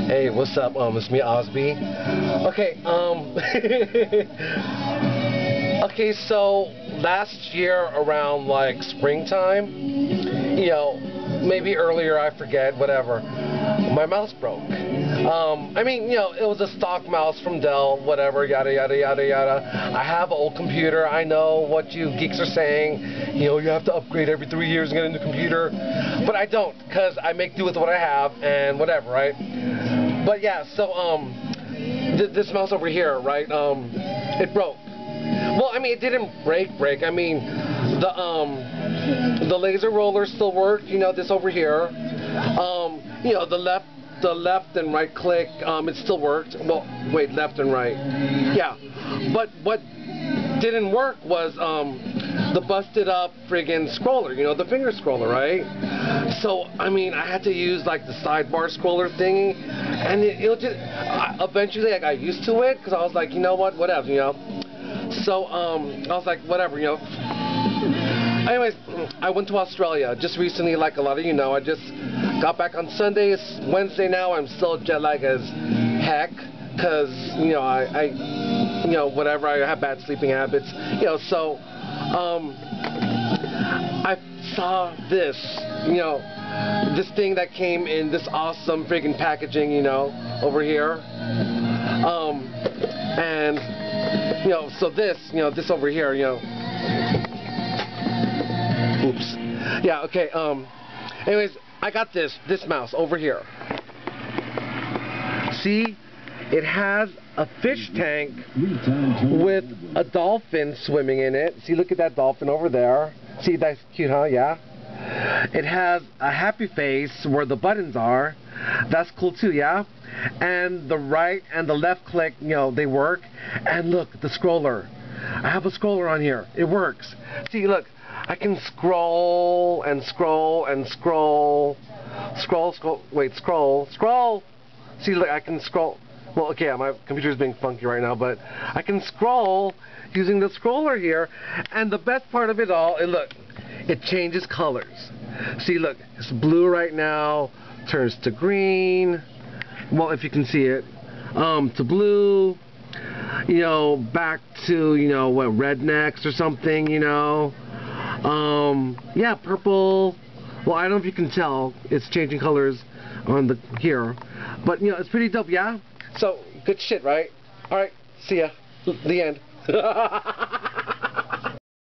Hey, what's up? It's me, Osby. Okay, okay, so last year around like springtime, maybe earlier, I forget, whatever, my mouse broke. I mean, it was a stock mouse from Dell, whatever, yada, yada, yada, yada. I have an old computer. I know what you geeks are saying. You have to upgrade every 3 years and get a new computer. But I don't, because I make do with what I have and whatever, right? But yeah, so, this mouse over here, right, it broke. Well, I mean, it didn't break. I mean, the laser roller still worked, this over here. The left and right click, it still worked. Well, wait, left and right. Yeah. But what didn't work was, the busted up friggin' scroller, the finger scroller, right? So, I mean, I had to use like the sidebar scroller thingy, and it'll just, eventually I got used to it, because I was like, you know what, whatever, So, I was like, whatever, Anyways, I went to Australia just recently, like a lot of you know. I just got back on Sunday. It's Wednesday now. I'm still jet lagged as heck, because, I whatever, I have bad sleeping habits, so, I saw this, this thing that came in this awesome friggin' packaging, over here, and, so this, this over here, oops, yeah, okay, anyways, I got this mouse over here. See, it has a fish tank with a dolphin swimming in it. See, look at that dolphin over there. See, that's cute, huh? Yeah. It has a happy face where the buttons are. That's cool too, yeah. And the right and the left click, they work. And look, the scroller. I have a scroller on here. It works. See, look, I can scroll and scroll and scroll. Scroll. See, look, I can scroll. Well, okay, my computer's being funky right now, but I can scroll using the scroller here, and the best part of it all, look, it changes colors. See, look, it's blue right now, turns to green, well, if you can see it, to blue, back to, what, red next or something, yeah, purple. Well, I don't know if you can tell, it's changing colors on the here, but, it's pretty dope, yeah? So, good shit, right? Alright, see ya. The end.